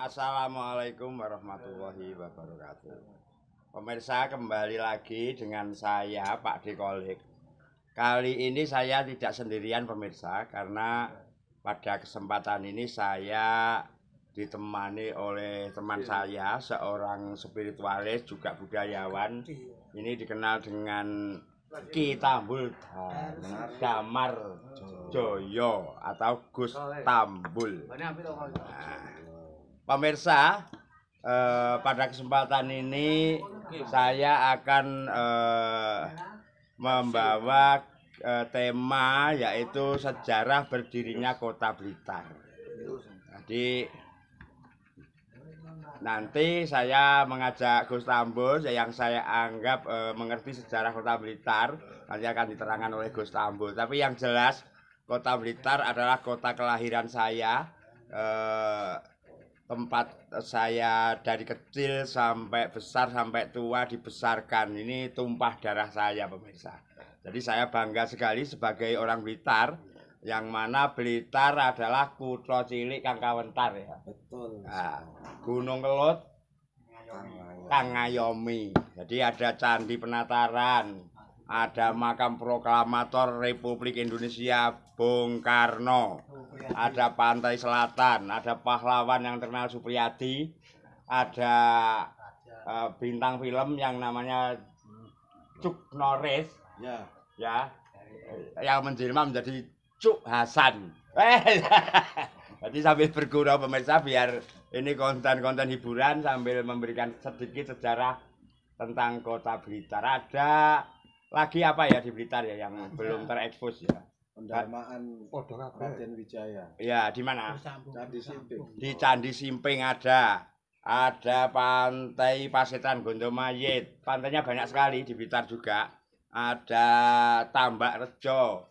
Assalamualaikum warahmatullahi wabarakatuh. Pemirsa, kembali lagi dengan saya Pak Dekolik. Kali ini saya tidak sendirian pemirsa, karena pada kesempatan ini saya ditemani oleh teman saya, seorang spiritualis juga budayawan. Ini dikenal dengan Ki Tambul Damar Joyo atau Gus Tambul. Pemirsa, pada kesempatan ini saya akan membawa tema yaitu sejarah berdirinya Kota Blitar. Jadi nanti saya mengajak Gus Tambul yang saya anggap mengerti sejarah Kota Blitar, nanti akan diterangkan oleh Gus Tambul. Tapi yang jelas Kota Blitar adalah kota kelahiran saya, tempat saya dari kecil sampai besar sampai tua dibesarkan. Ini tumpah darah saya pemirsa. Jadi saya bangga sekali sebagai orang Blitar, yang mana Blitar adalah kutha cilik kang kawentar ya. Betul. Nah, Gunung Kelut kang ngayomi. Jadi ada Candi Penataran, ada makam proklamator Republik Indonesia Bung Karno, ada Pantai Selatan, ada pahlawan yang terkenal Supriyadi, ada bintang film yang namanya Cuk Norris, ya, yang menjelma menjadi Cuk Hasan. Jadi sambil bergurau pemirsa, biar ini konten-konten hiburan sambil memberikan sedikit sejarah tentang Kota Blitar. Ada lagi apa ya di Blitar ya yang belum terekspos ya? Pendamaan Raden Wijaya. Ya, di mana? Candi Simping. Di Candi Simping ada. Ada Pantai Pasetan Gondomayit. Pantainya banyak sekali di Blitar juga. Ada Tambak Rejo.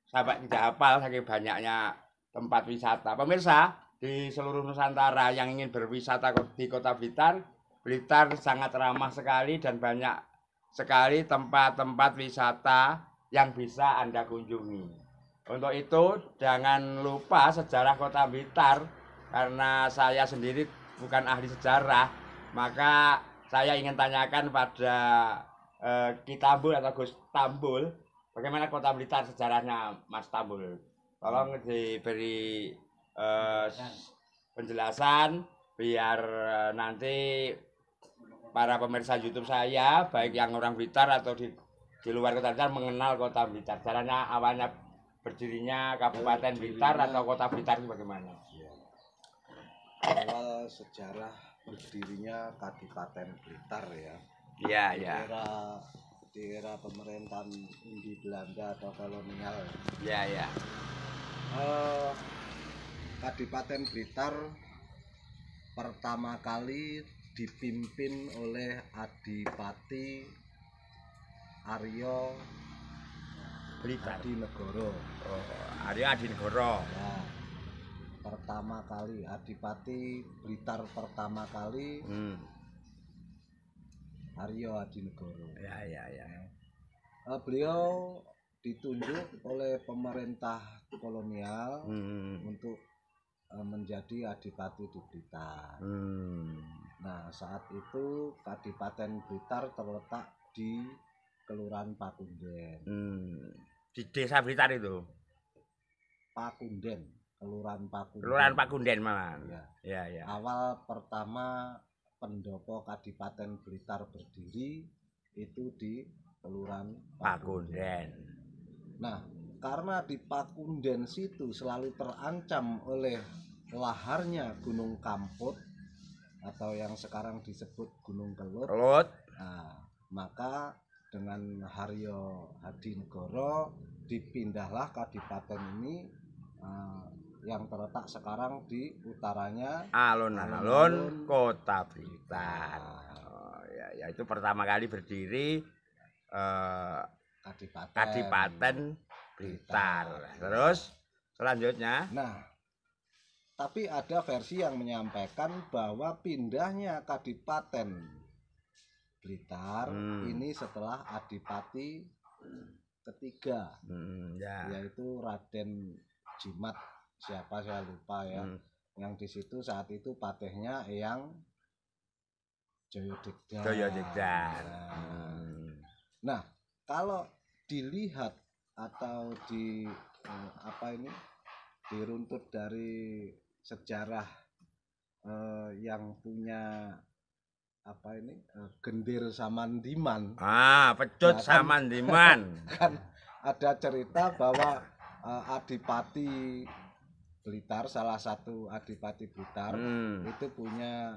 Sampai tidak hafal saking banyaknya tempat wisata. Pemirsa, di seluruh Nusantara yang ingin berwisata di Kota Blitar, Blitar sangat ramah sekali dan banyak sekali tempat-tempat wisata yang bisa Anda kunjungi. Untuk itu jangan lupa sejarah Kota Blitar, karena saya sendiri bukan ahli sejarah, maka saya ingin tanyakan pada Ki Tambul atau Gus Tambul, bagaimana Kota Blitar sejarahnya, Mas Tambul? Tolong diberi penjelasan biar nanti para pemirsa YouTube saya, baik yang orang Blitar atau di luar Kota Blitar, mengenal Kota Blitar. Caranya awalnya berdirinya Kabupaten Blitar atau Kota Blitar itu bagaimana? Awal sejarah berdirinya Kadipaten Blitar ya. Iya, ya. Di era pemerintahan Hindia Belanda atau kolonial. Iya, ya. Kadipaten Blitar pertama kali dipimpin oleh Adipati Aryo Blitar. Adinegoro. Aryo Adinegoro. Ya, pertama kali Adipati Blitar pertama kali Aryo Adinegoro. Ya. Beliau ditunjuk oleh pemerintah kolonial untuk menjadi adipati di Blitar. Nah, saat itu Kadipaten Blitar terletak di Kelurahan Pakunden. Di desa Blitar itu? Pakunden, Kelurahan Pakunden. Kelurahan Pakunden malah. Ya. Awal pertama pendopo Kadipaten Blitar berdiri itu di Kelurahan Pakunden. Nah, karena di Pakunden situ selalu terancam oleh laharnya Gunung Kamput atau yang sekarang disebut Gunung Kelut. Nah, maka dengan Haryo Hadinegoro dipindahlah kadipaten ini yang terletak sekarang di utaranya alun-alun Kota Blitar. Ya, itu pertama kali berdiri Kadipaten Blitar. Terus selanjutnya, nah, tapi ada versi yang menyampaikan bahwa pindahnya Kadipaten Blitar ini setelah Adipati ketiga, yaitu Raden Jimat, siapa saya lupa ya. yang di situ saat itu patihnya Eyang Joyodegdan. Joyodegdan. Nah, kalau dilihat atau diruntut dari sejarah yang punya Gendir Samandiman. Pecut Samandiman. Kan ada cerita bahwa Adipati Blitar, salah satu Adipati Blitar itu punya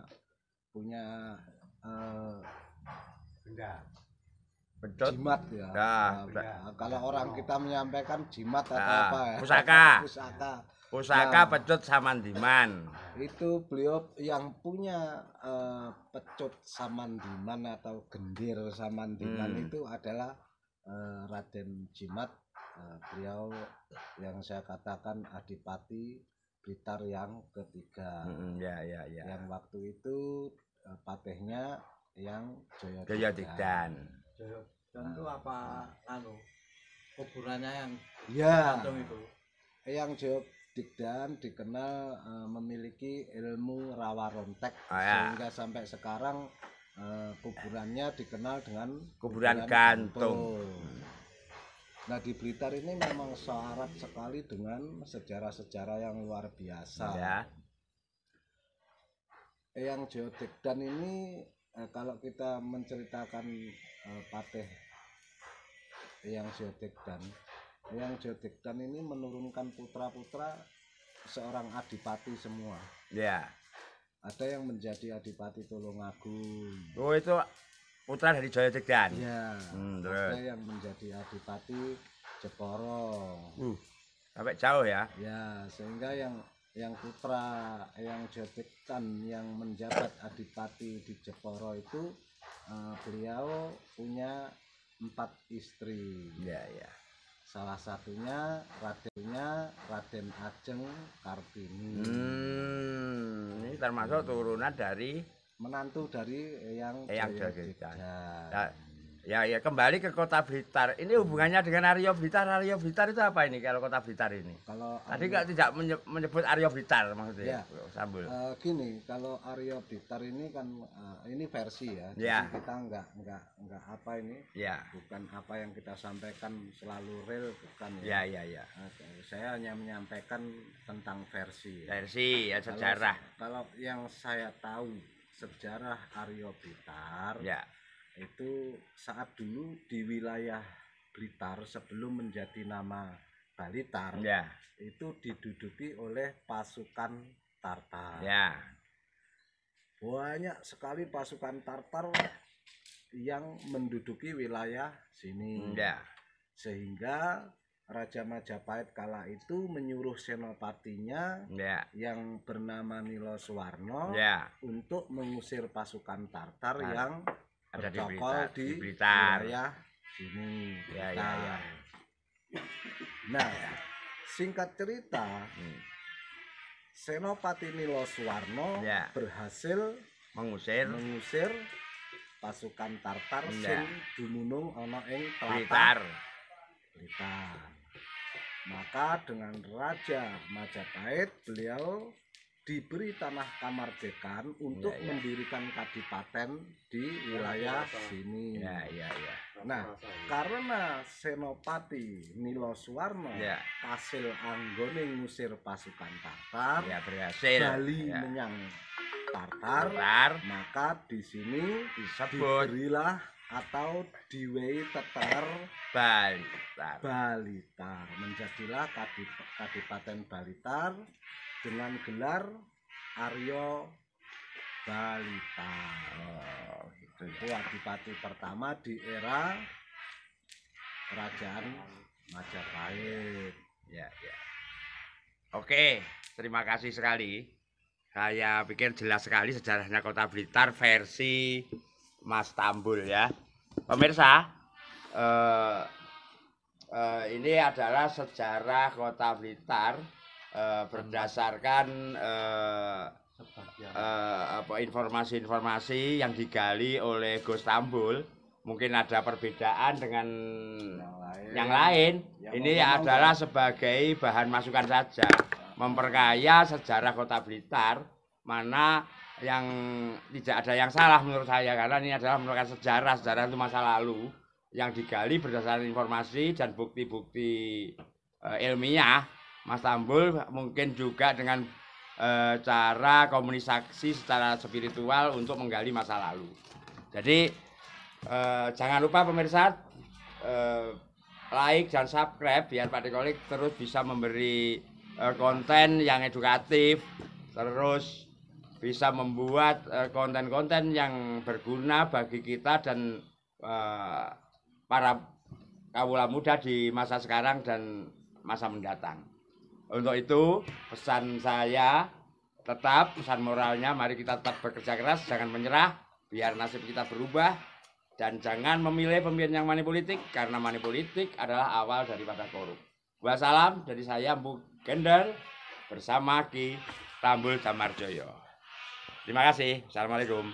jimat ya. Kalau orang kita menyampaikan jimat atau apa ya? Pusaka Pecut Samandiman. Itu beliau yang punya Pecut Samandiman atau Gendir Samandiman itu adalah Raden Jimat. Beliau yang saya katakan Adipati Blitar yang ketiga. Yang waktu itu patihnya yang Joyodegdan. Dan itu apa kuburannya yang gantung itu? Yang Joyodegdan dikenal memiliki ilmu rawa rontek sehingga sampai sekarang kuburannya dikenal dengan kuburan gantung. Nah, di Blitar ini memang syarat sekali dengan sejarah-sejarah yang luar biasa. Eyang Joyodegdan ini kalau kita menceritakan patih Eyang Joyodegdan ini menurunkan putra-putra seorang adipati semua. Ada yang menjadi Adipati Tulungagung. Oh, itu putra dari Joyodegdan. Ada yang menjadi Adipati Jepara. Sampai jauh ya. Sehingga yang putra yang Joyodegdan yang menjabat Adipati di Jepara itu beliau punya 4 istri. Salah satunya Raden Ajeng Kartini. Ini termasuk turunan dari menantu dari Eyang Joyodegdan. Ya, kembali ke Kota Blitar. Ini hubungannya dengan Arya Blitar. Arya Blitar itu apa ini kalau Kota Blitar ini? Kalau tadi tidak menyebut Arya Blitar maksudnya. Sambul. Gini, kalau Arya Blitar ini kan ini versi ya. Jadi kita enggak apa ini. Bukan apa yang kita sampaikan selalu real, bukan ya. Saya hanya menyampaikan tentang versi. Versi ya, sejarah. Kalau yang saya tahu sejarah Arya Blitar itu saat dulu di wilayah Blitar sebelum menjadi nama Balitar itu diduduki oleh pasukan Tartar. Banyak sekali pasukan Tartar yang menduduki wilayah sini. Sehingga Raja Majapahit kala itu menyuruh senopatinya yang bernama Niloswarno untuk mengusir pasukan Tartar yang bercokol di wilayah sini. Nah, singkat cerita, Senopati Niloswarno berhasil mengusir pasukan Tartar sing dumunung ana ing Blitar. Maka dengan Raja Majapahit beliau diberi tanah kamardikan untuk mendirikan kadipaten di wilayah sini. Nah, karena Senopati Niloswarno hasil anggone ngusir pasukan Tartar, bali menyang Tartar, maka di sini diberilah atau diwehi tetenger Balitar. Menjadilah Kadipaten Balitar dengan gelar Arya Balitar. Itu adipati pertama di era Kerajaan Majapahit. Oke, terima kasih sekali. Saya pikir jelas sekali sejarahnya Kota Blitar versi Mas Tambul ya. Pemirsa, ini adalah sejarah Kota Blitar berdasarkan informasi-informasi yang digali oleh Gus Tambul. Mungkin ada perbedaan dengan yang lain. Ini adalah sebagai bahan masukan saja. memperkaya sejarah Kota Blitar, mana yang tidak ada yang salah menurut saya, karena ini adalah merupakan sejarah itu masa lalu yang digali berdasarkan informasi dan bukti-bukti ilmiah. Mas Tambul mungkin juga dengan cara komunikasi secara spiritual untuk menggali masa lalu. Jadi jangan lupa pemirsa like dan subscribe biar Pak Dekolik terus bisa memberi konten yang edukatif, terus bisa membuat konten-konten yang berguna bagi kita dan para kawula muda di masa sekarang dan masa mendatang. Untuk itu pesan saya tetap, pesan moralnya, mari kita tetap bekerja keras, jangan menyerah, biar nasib kita berubah, dan jangan memilih pemimpin yang manipolitik, karena manipolitik adalah awal daripada korup. Wassalam dari saya Mpu Gendel bersama Ki Tambul Damarjoyo. Terima kasih. Assalamualaikum.